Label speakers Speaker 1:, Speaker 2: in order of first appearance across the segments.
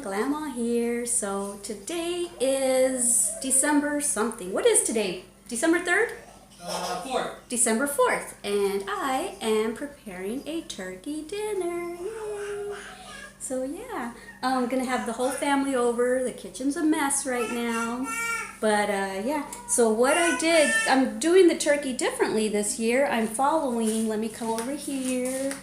Speaker 1: Glama here. So today is December something. What is today? December 3rd?
Speaker 2: 4th.
Speaker 1: December 4th. And I am preparing a turkey dinner. Yay. So yeah, I'm gonna have the whole family over. The kitchen's a mess right now. But yeah, so what I did, I'm doing the turkey differently this year. I'm following, let me come over here.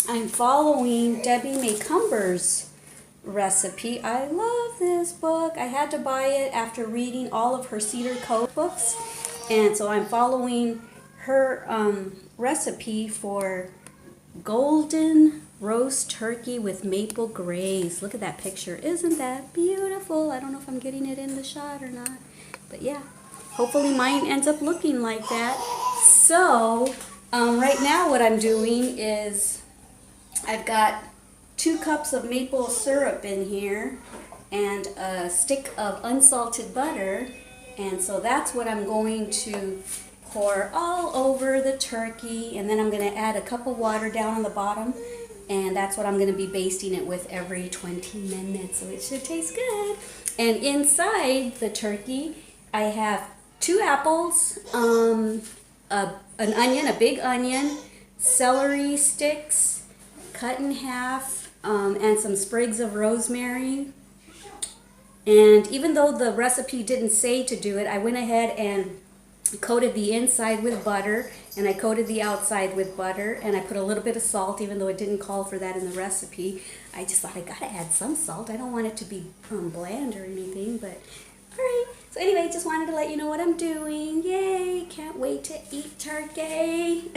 Speaker 1: I'm following Debbie Macumber's recipe. I love this book. I had to buy it after reading all of her Cedar Cove books. And so I'm following her recipe for golden roast turkey with maple glaze. Look at that picture. Isn't that beautiful? I don't know if I'm getting it in the shot or not. But yeah, hopefully mine ends up looking like that. So right now what I'm doing is I've got 2 cups of maple syrup in here and a stick of unsalted butter, and so that's what I'm going to pour all over the turkey, and then I'm going to add a cup of water down on the bottom, and that's what I'm going to be basting it with every 20 minutes, so it should taste good. And inside the turkey I have 2 apples, an onion, a big onion, celery sticks cut in half, and some sprigs of rosemary. And even though the recipe didn't say to do it, I went ahead and coated the inside with butter, and I coated the outside with butter, and I put a little bit of salt, even though it didn't call for that in the recipe. I just thought I gotta add some salt. I don't want it to be bland or anything, but alright. So anyway, just wanted to let you know what I'm doing. Yay! Can't wait to eat turkey.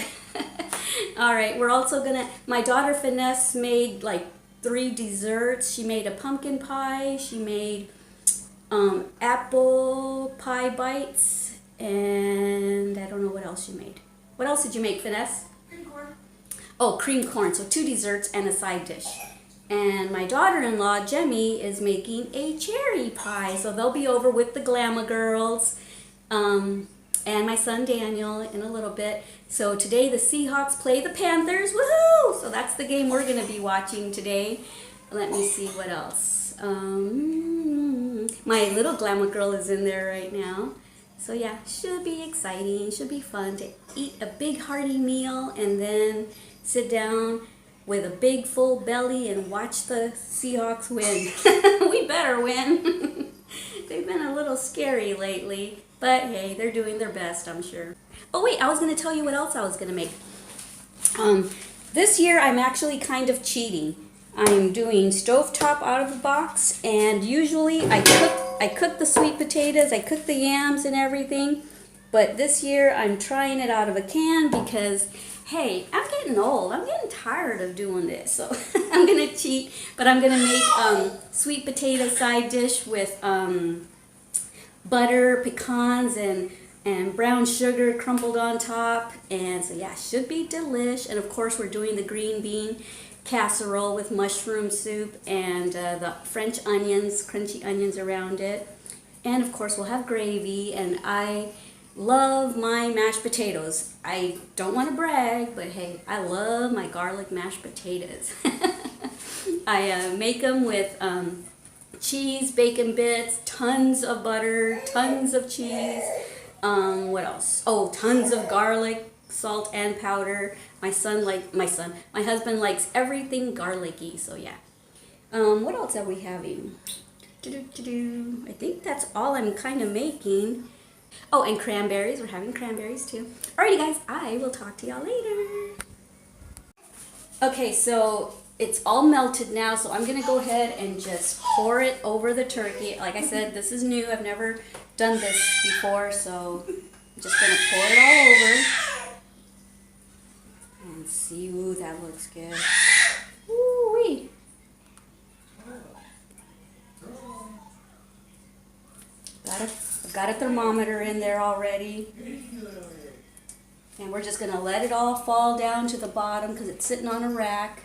Speaker 1: Alright, we're also gonna, my daughter Finesse made like 3 desserts. She made a pumpkin pie, she made apple pie bites, and I don't know what else she made. What else did you make, Finesse?
Speaker 2: Cream corn.
Speaker 1: Oh, cream corn. So 2 desserts and a side dish. And my daughter-in-law, Jemmy, is making a cherry pie. So they'll be over with the Glama girls and my son Daniel in a little bit. So today the Seahawks play the Panthers. Woohoo! So that's the game we're going to be watching today. Let me see what else. My little Glama girl is in there right now. So yeah, should be exciting. Should be fun to eat a big hearty meal and then sit down with a big full belly and watch the Seahawks win. We better win. They've been a little scary lately, but hey, they're doing their best, I'm sure. Oh wait, I was going to tell you what else I was going to make. This year I'm actually kind of cheating. I'm doing stovetop out of the box, and usually I cook the sweet potatoes, I cook the yams and everything, but this year I'm trying it out of a can because hey, I'm getting old. I'm getting tired of doing this. So I'm going to cheat, but I'm going to make sweet potato side dish with butter, pecans, and brown sugar crumbled on top. And so yeah, should be delish. And of course we're doing the green bean casserole with mushroom soup and the French onions, crunchy onions around it. And of course we'll have gravy, and I love my mashed potatoes. I don't want to brag, but hey, I love my garlic mashed potatoes. I make them with cheese, bacon bits, tons of butter, tons of cheese. What else? Oh, tons of garlic, salt and powder. My husband likes everything garlicky, so yeah. What else are we having? I think that's all I'm kind of making. Oh, and cranberries. We're having cranberries too. Alrighty guys, I will talk to y'all later. Okay, so it's all melted now, so I'm going to go ahead and just pour it over the turkey. Like I said, this is new. I've never done this before, so I'm just going to pour it all over. And see, ooh, that looks good. Ooh-wee. Got a thermometer in there already, and we're just going to let it all fall down to the bottom because it's sitting on a rack.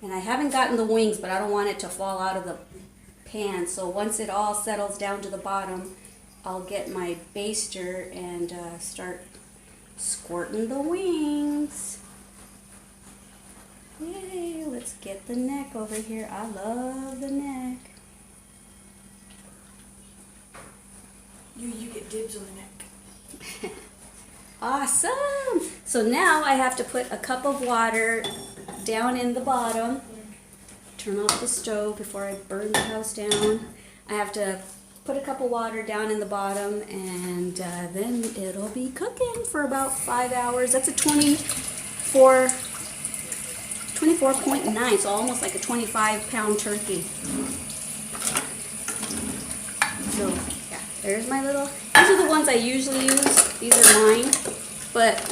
Speaker 1: And I haven't gotten the wings, but I don't want it to fall out of the pan, so once it all settles down to the bottom, I'll get my baster and start squirting the wings. Yay, let's get the neck over here. I love the neck.
Speaker 2: You get dibs on the neck.
Speaker 1: Awesome! So now I have to put a cup of water down in the bottom. Turn off the stove before I burn the house down. I have to put a cup of water down in the bottom, and then it'll be cooking for about 5 hours. That's a 24.9, so almost like a 25-pound turkey. So yeah, there's my little, these are the ones I usually use. These are mine, but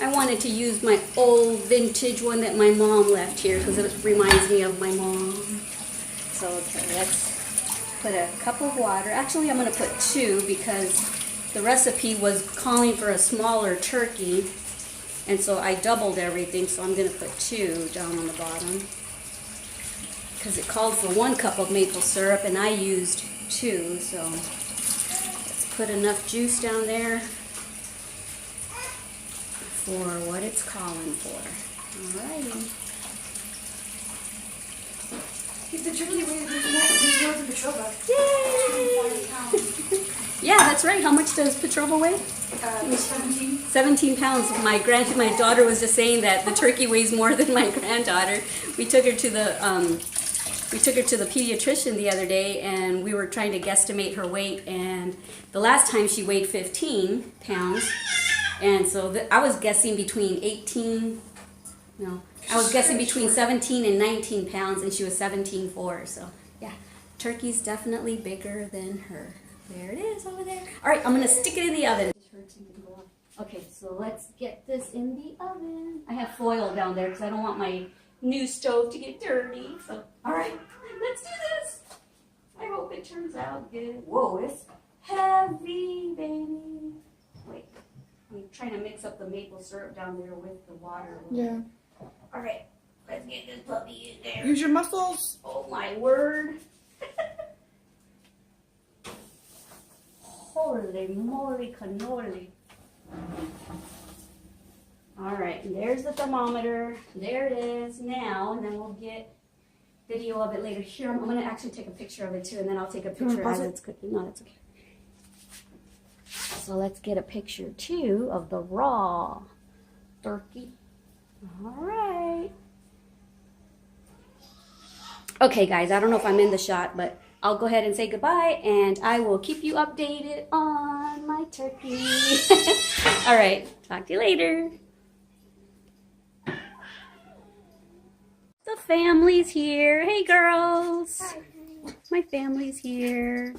Speaker 1: I wanted to use my old vintage one that my mom left here because it reminds me of my mom. So okay, let's put a cup of water. Actually, I'm going to put 2 because the recipe was calling for a smaller turkey, and so I doubled everything, so I'm going to put 2 down on the bottom because it calls for 1 cup of maple syrup and I used 2, so let's put enough juice down there for what it's calling for. Alrighty.
Speaker 2: If the turkey weighs more than Petrova.
Speaker 1: Yay! Yeah, that's right. How much does Petrova weigh?
Speaker 2: 17.
Speaker 1: 17 pounds. My daughter was just saying that the turkey weighs more than my granddaughter. We took her to the pediatrician the other day, and we were trying to guesstimate her weight. And the last time she weighed 15 pounds, and so I was guessing between 17 and 19 pounds, and she was 17.4. So yeah, turkey's definitely bigger than her. There it is over there. All right, I'm gonna stick it in the oven. Okay, so let's get this in the oven. I have foil down there because I don't want my new stove to get dirty. So, all right, let's do this. I hope it turns out good. Whoa, it's heavy, baby. Wait, I'm trying to mix up the maple syrup down there with the water.
Speaker 2: Yeah.
Speaker 1: All right, let's get this puppy in there.
Speaker 2: Use your muscles.
Speaker 1: Oh my word. Holy moly cannoli. All right, and there's the thermometer. There it is now, and then we'll get video of it later. Here, I'm gonna actually take a picture of it too, and then I'll take a picture as it's cooking. No, that's okay. So let's get a picture too of the raw turkey. All right. Okay, guys, I don't know if I'm in the shot, but I'll go ahead and say goodbye, and I will keep you updated on my turkey. All right, talk to you later. The family's here. Hey, girls. Hi. My family's here.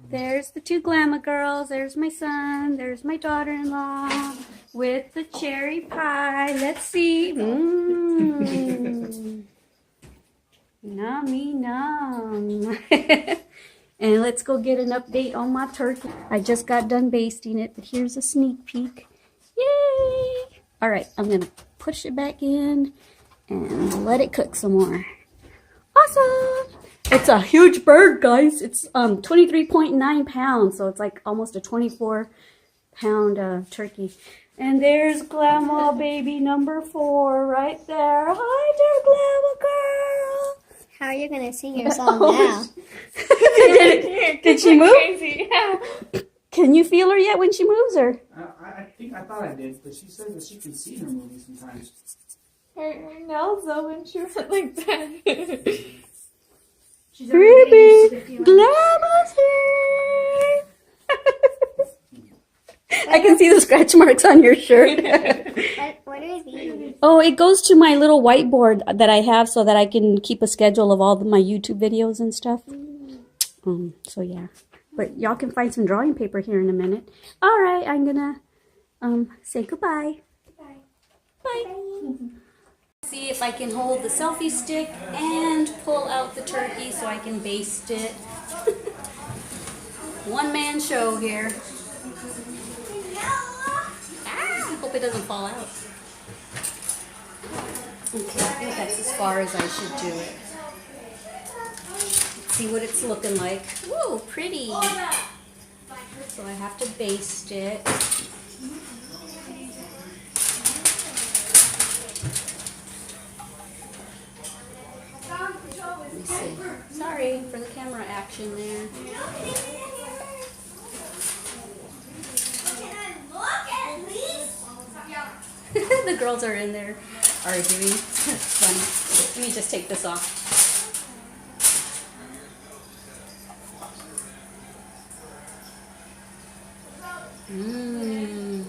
Speaker 1: There's the 2 Glama girls. There's my son. There's my daughter-in-law with the cherry pie. Let's see. Mmm. Nummy num. And let's go get an update on my turkey. I just got done basting it, but here's a sneak peek. Yay! All right, I'm gonna push it back in and let it cook some more. Awesome! It's a huge bird, guys. It's 23.9 pounds, so it's like almost a 24-pound turkey. And there's Glama baby number 4 right there. Hi there, Glama girl.
Speaker 3: How are you going to sing your song now?
Speaker 1: Did she move?
Speaker 2: Crazy. Yeah.
Speaker 1: Can you feel her yet when she moves, or?
Speaker 4: I thought I did, but she says that she can see her moving sometimes.
Speaker 2: Her nails though when she went like that.
Speaker 1: Ruby, Glama's here. I can see the scratch marks on your shirt.
Speaker 3: What are these?
Speaker 1: Oh, it goes to my little whiteboard that I have so that I can keep a schedule of all my YouTube videos and stuff. So yeah, but y'all can find some drawing paper here in a minute. All right, I'm gonna say goodbye.
Speaker 3: Bye.
Speaker 1: Bye. See if I can hold the selfie stick and pull out the turkey so I can baste it. One-man show here. Hope it doesn't fall out. Okay, I think that's as far as I should do it. Let's see what it's looking like. Whoa, pretty. So I have to baste it. The girls are in there arguing. It's funny. Let me just take this off. Mmm.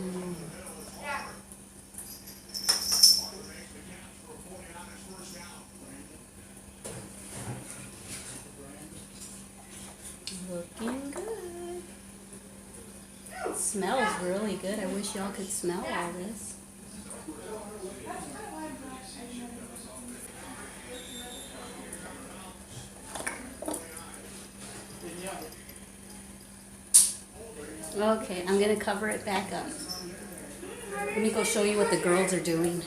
Speaker 1: Looking good. It smells really good. I wish y'all could smell all this. Okay, I'm gonna cover it back up. Let me go show you what the girls are doing.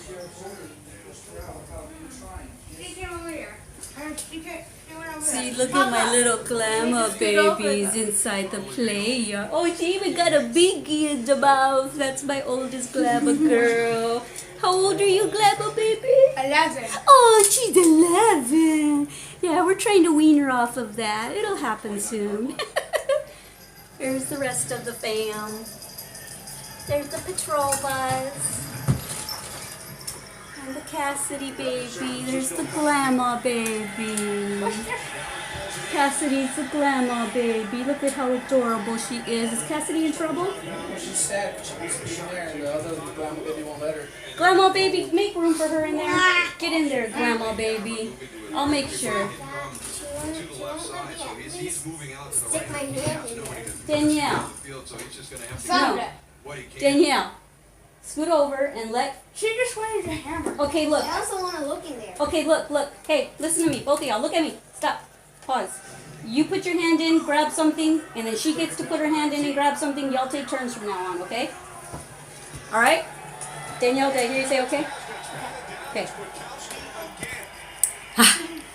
Speaker 1: See, look at my little Glama babies inside the play yard. Oh, she even got a biggie in the mouth. That's my oldest Glama girl. How old are you, Glama baby?
Speaker 2: 11.
Speaker 1: Oh, she's 11. Yeah, we're trying to wean her off of that. It'll happen soon. Here's the rest of the fam. There's the patrol bus. And the Cassidy baby. There's the Glama baby. Cassidy's the Glama baby. Look at how adorable she is. Is Cassidy in trouble?
Speaker 4: She's sad. She wants to be in there, and the other Glama baby won't let her.
Speaker 1: Glama baby, make room for her in there. Get in there, Glama baby. I'll make sure.
Speaker 3: Stick my hand in there.
Speaker 1: Danielle. No. Danielle. Scoot over and let...
Speaker 2: She just wanted a hammer.
Speaker 1: Okay, look.
Speaker 3: I also want to look in there.
Speaker 1: Okay, look. Hey, listen to me. Both of y'all, look at me. Stop. Pause. You put your hand in, grab something, and then she gets to put her hand in and grab something. Y'all take turns from now on, okay? All right? Danielle, did I hear you say okay? Okay.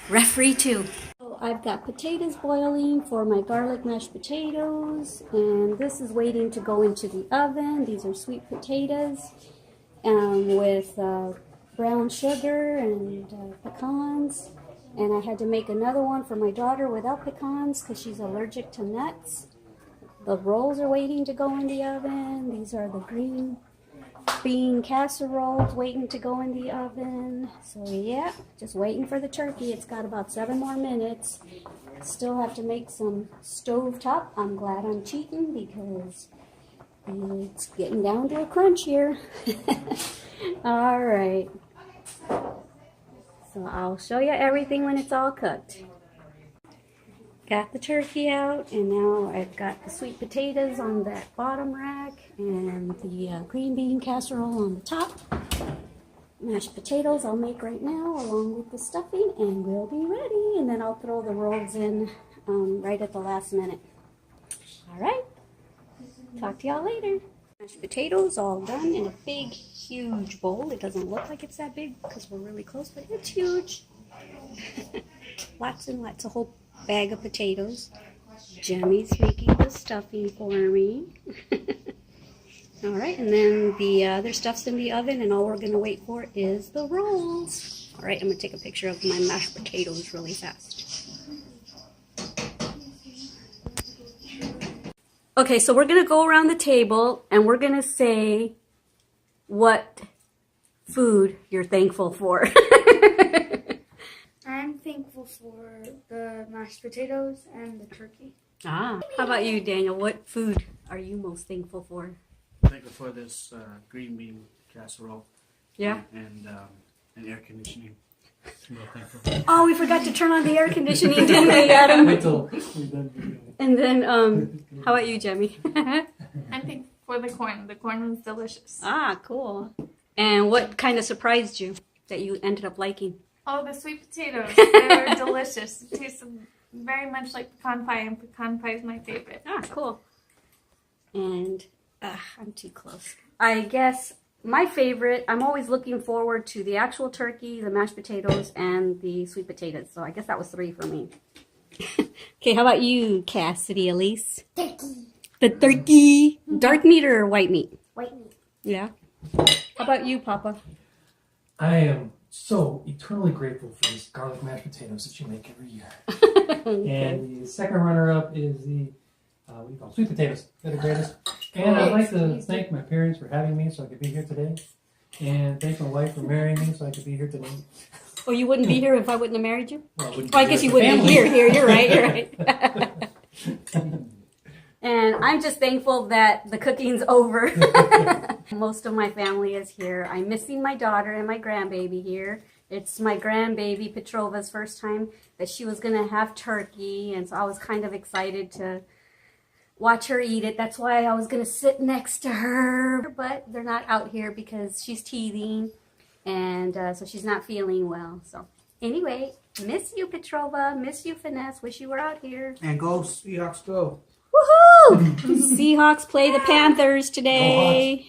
Speaker 1: Referee too. So I've got potatoes boiling for my garlic mashed potatoes, and this is waiting to go into the oven. These are sweet potatoes with brown sugar and pecans. And I had to make another one for my daughter without pecans because she's allergic to nuts. The rolls are waiting to go in the oven. These are the green bean casseroles waiting to go in the oven. So yeah, just waiting for the turkey. It's got about 7 more minutes. Still have to make some stovetop. I'm glad I'm cheating because it's getting down to a crunch here. All right. So I'll show you everything when it's all cooked. Got the turkey out, and now I've got the sweet potatoes on that bottom rack and the green bean casserole on the top. Mashed potatoes I'll make right now along with the stuffing, and we'll be ready. And then I'll throw the rolls in right at the last minute. All right, talk to y'all later. Mashed potatoes all done in a big, huge bowl. It doesn't look like it's that big because we're really close, but it's huge. Lots and lots, a whole bag of potatoes. Jemmy's making the stuffing for me. All right, and then the other stuff's in the oven, and all we're going to wait for is the rolls. All right, I'm going to take a picture of my mashed potatoes really fast. Okay, so we're going to go around the table, and we're going to say what food you're thankful for.
Speaker 2: I'm thankful for the mashed potatoes and the turkey.
Speaker 1: Ah, how about you, Daniel? What food are you most thankful for?
Speaker 4: Thankful for this green bean casserole.
Speaker 1: Yeah.
Speaker 4: And air conditioning. I'm real thankful.
Speaker 1: Oh, we forgot to turn on the air conditioning, didn't we, Adam?
Speaker 4: Wait till we're done video.
Speaker 1: And then, how about you, Jemmy?
Speaker 2: I'm thankful for the corn. The corn was delicious.
Speaker 1: Ah, cool. And what kind of surprised you that you ended up liking?
Speaker 2: Oh, the sweet potatoes. They were delicious. It tasted very much like pecan pie, and pecan pie is my favorite.
Speaker 1: Ah, cool. And I'm too close. I guess my favorite, I'm always looking forward to the actual turkey, the mashed potatoes, and the sweet potatoes. So I guess that was 3 for me. Okay, how about you, Cassidy Elise?
Speaker 3: Turkey.
Speaker 1: The turkey. Dark meat or white meat?
Speaker 3: White meat.
Speaker 1: Yeah. How about you, Papa?
Speaker 5: I am so eternally grateful for these garlic mashed potatoes that you make every year. And the second runner-up is the what do you call sweet potatoes. They're the greatest. And I'd like to thank my parents for having me so I could be here today. and thank my wife for marrying me so I could be here tonight.
Speaker 1: Oh, you wouldn't be here if I wouldn't have married you?
Speaker 5: Well,
Speaker 1: Oh, I guess you wouldn't be here. You're right. And I'm just thankful that the cooking's over. Most of my family is here. I'm missing my daughter and my grandbaby here. It's my grandbaby Petrova's first time that she was going to have turkey, and so I was kind of excited to watch her eat it. That's why I was going to sit next to her, but they're not out here because she's teething, and so she's not feeling well. So anyway, miss you, Petrova. Miss you, Finesse. Wish you were out here.
Speaker 4: And go Seahawks, go.
Speaker 1: Woohoo! Seahawks play the Panthers today.